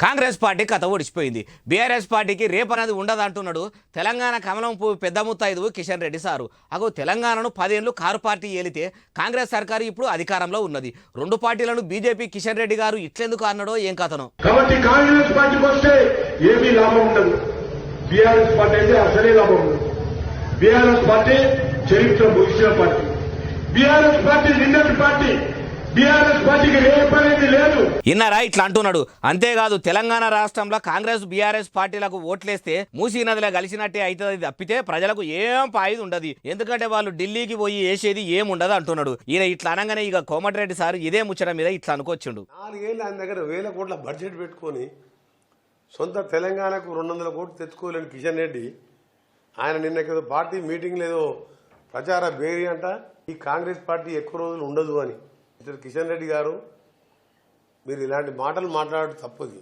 Congress party కథ ఓడిచిపోయింది. BRS పార్టీకి రేపనేది ఉండదంటున్నాడు తెలంగాణ కమలం పువ్వు పెద్ద ముత్తైదువు కిషన్ రెడ్డి సారు. అగో తెలంగాణను 10 ఏళ్లు కారు పార్టీ ఏలితే కాంగ్రెస్ సర్కారు ఇప్పుడు అధికారంలో ఉన్నది. రెండు పార్టీలను బీజేపీ కిషన్ రెడ్డి గారు ఇట్లెందుకు అన్నాడో ఏం కథనో. కాబట్టి కాంగ్రెస్ పార్టీకి వస్తే ఏమీ లాభం ఉండదు. బీఆర్ఎస్ పార్టీ అయితే అసలే లాభం ఉండదు. బీఆర్ఎస్ పార్టీ చరిత్ర ముగిసిన పార్టీ. బీఆర్ఎస్ పార్టీ నిన్నటి పార్టీ. బీఆర్ఎస్ పార్టీకి రేపనేది లేదు. ఇన్నారా ఇట్లా అంటున్నాడు. అంతేకాదు తెలంగాణ రాష్ట్రంలో కాంగ్రెస్ బీఆర్ఎస్ పార్టీలకు ఓట్లేస్తే మూసీ నదిలో కలిసినట్టే అవుతుంది తప్పితే ప్రజలకు ఏం పాయిది ఉండదు. ఎందుకంటే వాళ్ళు ఢిల్లీకి పోయి వేసేది ఏముండదు అంటున్నాడు. ఈయన ఇట్లా అనగానే ఇక కోమటిరెడ్డి సార్ ఇదే ముచ్చట మీద ఇట్లా అనుకొచ్చిండు. 4 ఏళ్ళు ఆయన దగ్గర 1000 కోట్ల బడ్జెట్ పెట్టుకొని సొంత తెలంగాణకు 200 కోట్లు తెచ్చుకోలేని కిషన్ రెడ్డి ఆయన నిన్నకేదో పార్టీ మీటింగ్ లేదో ప్రచార బేరీ అంట ఈ కాంగ్రెస్ పార్టీ ఎక్కువ రోజులు ఉండదు అని. కిషన్ రెడ్డి గారు మీరు ఇలాంటి మాటలు మాట్లాడటం తప్పది.